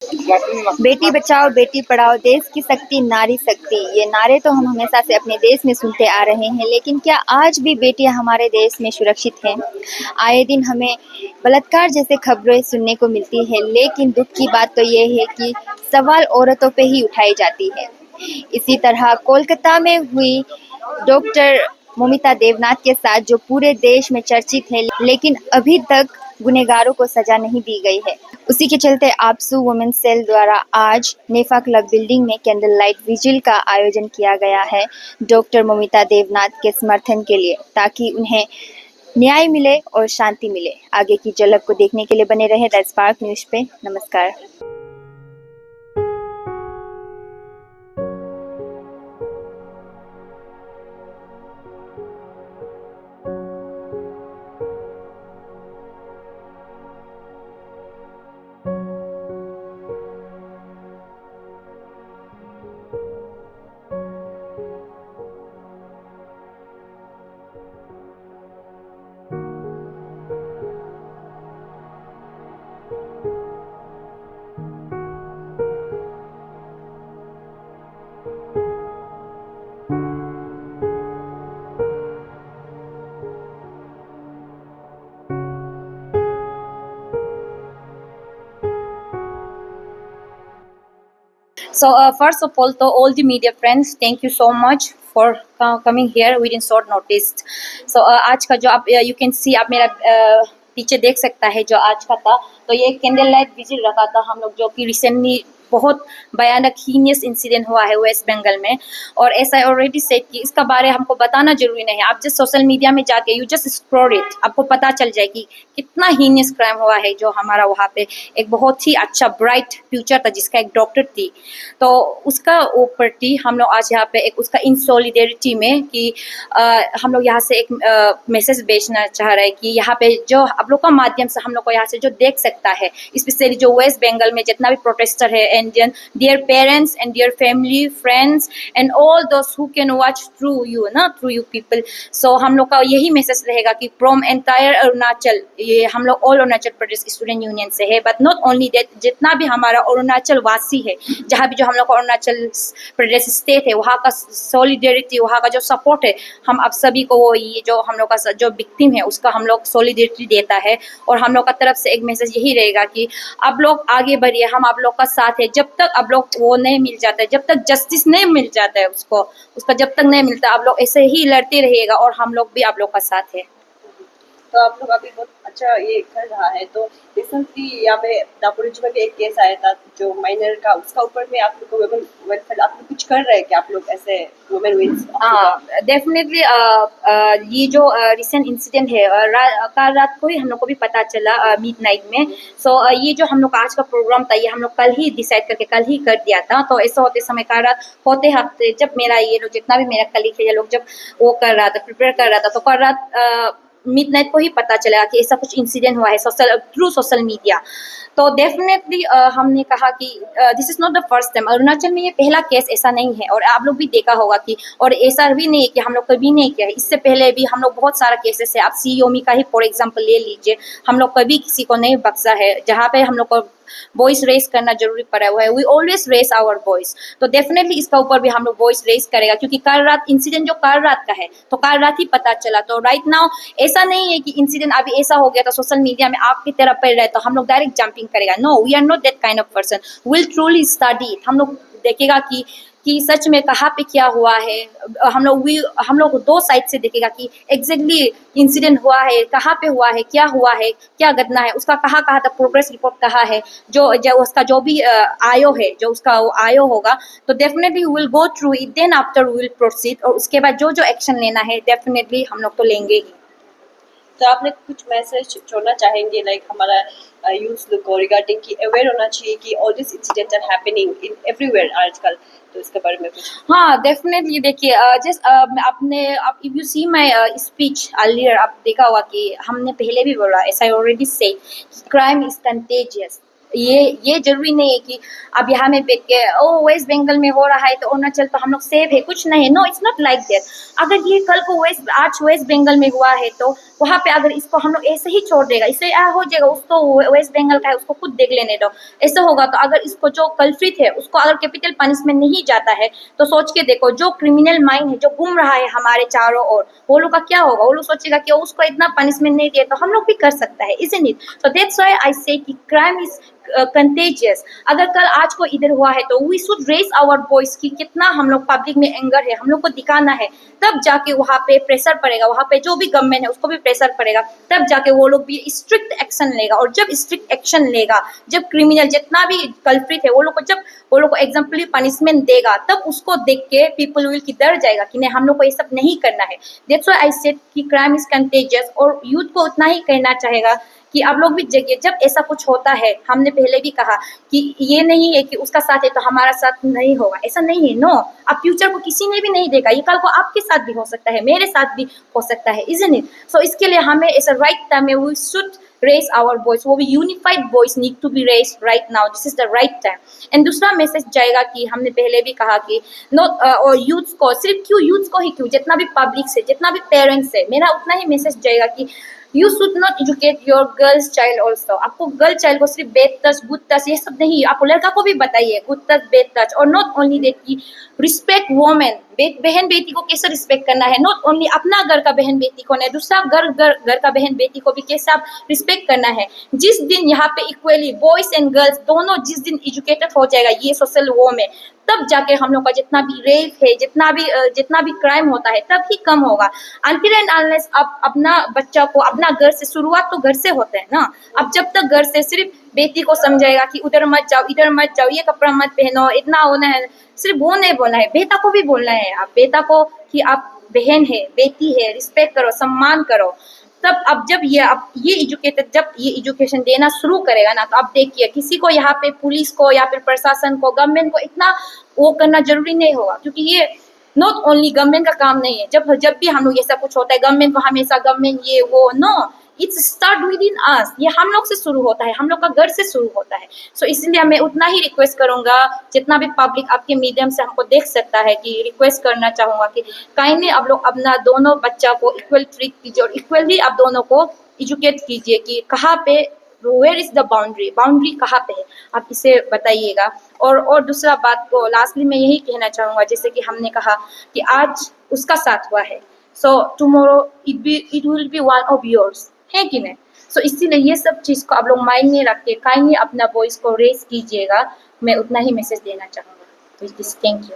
बेटी बचाओ बेटी पढ़ाओ देश की शक्ति नारी शक्ति, ये नारे तो हम हमेशा से अपने देश में सुनते आ रहे हैं, लेकिन क्या आज भी बेटियां हमारे देश में सुरक्षित हैं? आए दिन हमें बलात्कार जैसे खबरें सुनने को मिलती है, लेकिन दुख की बात तो ये है कि सवाल औरतों पे ही उठाई जाती है। इसी तरह कोलकाता में हुई डॉक्टर मोमिता देवनाथ के साथ जो पूरे देश में चर्चित है, लेकिन अभी तक गुनहगारों को सजा नहीं दी गई है। उसी के चलते आपसू वुमेन सेल द्वारा आज नेफा क्लब बिल्डिंग में कैंडल लाइट विजिल का आयोजन किया गया है डॉक्टर मोमिता देवनाथ के समर्थन के लिए, ताकि उन्हें न्याय मिले और शांति मिले। आगे की झलक को देखने के लिए बने रहे द स्पार्क न्यूज पे। नमस्कार। So, first of all, to all the media friends, thank you so much for coming here within short notice. So, आज का जो आप you can see आप मेरा पीछे देख सकता है जो आज का था, तो ये कैंडल लाइट विजिल रखा था हम लोग, जो कि रिसेंटली बहुत भयानक हीनियस इंसिडेंट हुआ है वेस्ट बंगाल में। और ऐसा ऑलरेडी सेट कि इसका बारे हमको बताना जरूरी नहीं है, आप जस्ट सोशल मीडिया में जाके यू जस्ट स्क्रॉल इट, आपको पता चल जाए कि कितना हीनियस क्राइम हुआ है। जो हमारा वहाँ पे एक बहुत ही अच्छा ब्राइट फ्यूचर था, जिसका एक डॉक्टर थी, तो उसका ऊपर थी हम लोग आज यहाँ पे एक उसका इन सॉलिडेरिटी में कि हम लोग यहाँ से एक मैसेज भेजना चाह रहे हैं कि यहाँ पे जो आप लोग का माध्यम से हम लोग को यहाँ से जो देख सकता है, स्पेशली जो वेस्ट बंगाल में जितना भी प्रोटेस्टर है, and their parents and their family, friends and all those who can watch through you, ना through you people. So हम लोग का यही मैसेज रहेगा कि from entire अरुणाचल, ये हम लोग all Arunachal Pradesh student union से है, बट नॉट ओनली दैट, जितना भी हमारा अरुणाचल वासी है, जहाँ भी जो हम लोग का अरुणाचल प्रदेश स्टेट है, वहाँ का सॉलिडेरिटी, वहाँ का जो सपोर्ट है, हम आप सभी को वो ये जो हम लोग का जो विक्टिम है उसका हम लोग सॉलिडेरिटी देता है। और हम लोग का तरफ से एक मैसेज यही रहेगा कि आप लोग आगे बढ़िए, हम आप लोग का साथ है। जब तक आप लोग वो नहीं मिल जाता है, जब तक जस्टिस नहीं मिल जाता है उसका जब तक नहीं मिलता, आप लोग ऐसे ही लड़ते रहिएगा और हम लोग भी आप लोग का साथ है। तो आप लोग अभी बहुत अच्छा ये कर रहा है। तो रिसेंटली यहाँ पे दापोरिजो में भी एक केस आया था जो माइनर का, उसका ऊपर में आप लोग को वुमेन वेलफेयर आप लोग कुछ कर रहे हैं कि आप लोग ऐसे वुमेन विंग्स? डेफिनेटली ये जो रिसेंट इंसिडेंट है, कल रात को ही हम लोग को भी पता चला मिडनाइट में। सो ये जो हम लोग का आज का प्रोग्राम था, ये हम लोग कल ही डिसाइड करके कल ही कर दिया था। तो ऐसा होते समय कल रात होते हफ्ते जब मेरा ये लोग जितना भी मेरा कलीग है, ये लोग जब वो कर रहा था, प्रिपेयर कर रहा था, तो कल रात मिडनाइट को ही पता चला कि ऐसा कुछ इंसिडेंट हुआ है थ्रू सोशल मीडिया। तो डेफिनेटली हमने कहा कि this is not the first time, Arunachal में ये पहला केस ऐसा नहीं है। और आप लोग भी देखा होगा कि, और ऐसा भी नहीं है कि हम लोग कभी नहीं किया है, इससे पहले भी हम लोग बहुत सारा केसेस है। आप सीओमी का ही फॉर एग्जांपल ले लीजिए, हम लोग कभी किसी को नहीं बख्शा है। जहाँ पे हम लोग को वॉइस रेस करना जरूरी पड़ा हुआ है, we always raise our voice. तो डेफिनेटली इसका ऊपर भी हम लोग वॉइस रेस करेगा, क्योंकि कल रात इंसिडेंट जो कल रात का है, तो कल रात ही पता चला। तो राइट नाउ ऐसा नहीं है कि इंसिडेंट अभी ऐसा हो गया तो सोशल मीडिया में आपकी तरफ पड़ रहा है तो हम लोग डायरेक्ट जंपिंग करेगा। No, we are not that kind of person, will truly study it. हम लोग देखेगा कि सच में कहाँ पे क्या हुआ है। हम लोग दो साइड से देखेगा कि एग्जैक्टली इंसिडेंट हुआ है, कहाँ पे हुआ है, क्या घटना है, उसका कहाँ तक प्रोग्रेस रिपोर्ट कहाँ है, जो उसका जो भी आयो है, जो उसका आयो होगा, तो definitely will go through it, then after will proceed. और उसके बाद जो एक्शन लेना है डेफिनेटली हम लोग तो लेंगे ही। तो आपने कुछ मैसेज छोड़ना चाहेंगे लाइक हमारा यूथ लोग को रिगार्डिंग कि अवेयर होना चाहिए कि all this incidents are happening in everywhere आजकल, तो इसके बारे में कुछ? हाँ, डेफिनेटली देखिए, जस्ट आप if you see my speech earlier, आप देखा होगा कि हमने पहले भी बोला, एस आई ऑलरेडी से, क्राइम इज कंटेजियस। ये जरूरी नहीं है कि अब यहाँ में बैठ के ओ वेस्ट बंगाल में हो रहा है तो अरुणाचल तो हम लोग सेफ है, कुछ नहीं, no it's not like that. अगर ये कल को आज वेस्ट बंगाल में हुआ है तो वहाँ पे अगर इसको हम लोग ऐसे ही छोड़ देगा, इससे हो जाएगा, उसको वेस्ट बंगाल का है उसको खुद देख लेने दो, ऐसा होगा। तो अगर इसको जो कल्प्रिट है उसको अगर कैपिटल पनिशमेंट नहीं जाता है तो सोच के देखो जो क्रिमिनल माइंड है जो घूम रहा है हमारे चारों ओर, वो लोग का क्या होगा। वो लोग सोचेगा कि उसको इतना पनिशमेंट नहीं दिया तो हम लोग भी कर सकता है, isn't it? So that's why I से कि क्राइम इज कंटेजियस। अगर कल आज को इधर हुआ है तो we should raise our voice कि कितना हम लोग पब्लिक में एंगर है, हम लोग को दिखाना है, तब जाके वहाँ पे प्रेशर पड़ेगा, वहाँ पे जो भी गवर्नमेंट है उसको भी प्रेशर पड़ेगा, तब जाके वो लोग भी स्ट्रिक्ट एक्शन लेगा। और जब स्ट्रिक्ट एक्शन लेगा, जब क्रिमिनल जितना भी कल्प्रिट है वो लोग को जब वो लोग को एग्जाम्पली पनिशमेंट देगा, तब उसको देख के पीपल विल की डर जाएगा कि नहीं हम लोग को ये सब नहीं करना है। दैट्स व्हाई आई सेड कि क्राइम इज कंटेजियस। और यूथ को उतना ही कहना चाहेगा कि आप लोग भी जगिए, जब ऐसा कुछ होता है, हमने पहले भी कहा कि ये नहीं है कि उसका साथ है तो हमारा साथ नहीं होगा, ऐसा नहीं है, नो। अब फ्यूचर को किसी ने भी नहीं देखा, ये कल को आपके साथ भी हो सकता है, मेरे साथ भी हो सकता है, इजंट इट? सो इसके लिए हमें ऐसा राइट टाइम में we should raise our voice, वो भी unified voice need to be raised right now, this is the right time। And दूसरा मैसेज जाएगा कि हमने पहले भी कहा कि नॉट और यूथ को, सिर्फ क्यों यूथ को ही क्यों, जितना भी पब्लिक से, जितना भी पेरेंट्स है, मेरा उतना ही मैसेज जाएगा कि you should not educate your girls child also. आपको गर्ल चाइल्ड को सिर्फ बेड टच गुड टच ये सब नहीं, आपको लड़का को भी बताइए गुड टच बेड टच। और नॉट ओनली दैट की रिस्पेक्ट वोमेन, बहन बेटी को कैसे रिस्पेक्ट करना है, नॉट ओनली अपना घर का बहन बेटी को नहीं, दूसरा घर का बहन बेटी को भी कैसे आप रिस्पेक्ट करना है। जिस दिन यहाँ पे इक्वली बॉयज एंड गर्ल्स दोनों जिस दिन एजुकेटेड हो जाएगा ये सोशल वो में, तब जाके हम लोग का जितना भी रेप है, जितना भी क्राइम होता है तब ही कम होगा। अनटिल एंड अनलेस आप अपना बच्चा को अपना घर से, शुरुआत तो घर से होता है ना। अब जब तक घर से सिर्फ बेटी को समझाएगा कि उधर मत जाओ, इधर मत जाओ, ये कपड़ा मत पहनो, इतना होना है, सिर्फ वो नहीं बोलना है, बेटा को भी बोलना है। आप बेटा को कि आप बहन है, बेटी है, रिस्पेक्ट करो, सम्मान करो। तब अब जब ये एजुकेटेड, जब ये एजुकेशन देना शुरू करेगा ना, तो आप देखिए किसी को यहाँ पे पुलिस को या फिर प्रशासन को, गवर्नमेंट को इतना वो करना जरूरी नहीं होगा, क्योंकि ये नॉट ओनली गवर्नमेंट का काम नहीं है। जब भी हम लोग ऐसा कुछ होता है गवर्नमेंट को हमेशा गवर्नमेंट ये वो, no, it's start with in us. ये हम लोग से शुरू होता है, हम लोग का घर से शुरू होता है। सो इसलिए मैं उतना ही रिक्वेस्ट करूंगा, जितना भी पब्लिक आपके मीडियम से हमको देख सकता है, कि रिक्वेस्ट करना चाहूंगा कि काइंडली आप लोग अपना दोनों बच्चा को इक्वल ट्रीट कीजिए और इक्वली आप दोनों को एजुकेट कीजिए कि कहाँ पे, वेयर इज द बाउंड्री कहाँ पे है, आप इसे बताइएगा। और दूसरा बात को लास्टली मैं यही कहना चाहूंगा, जैसे कि हमने कहा कि आज उसका साथ हुआ है, so tomorrow it will be one of yours, है कि नहीं? सो इसीलिए ये सब चीज़ को आप लोग माइंड में रख के काइंडली अपना वॉइस को रेज कीजिएगा। मैं उतना ही मैसेज देना चाहूँगा। Thank you.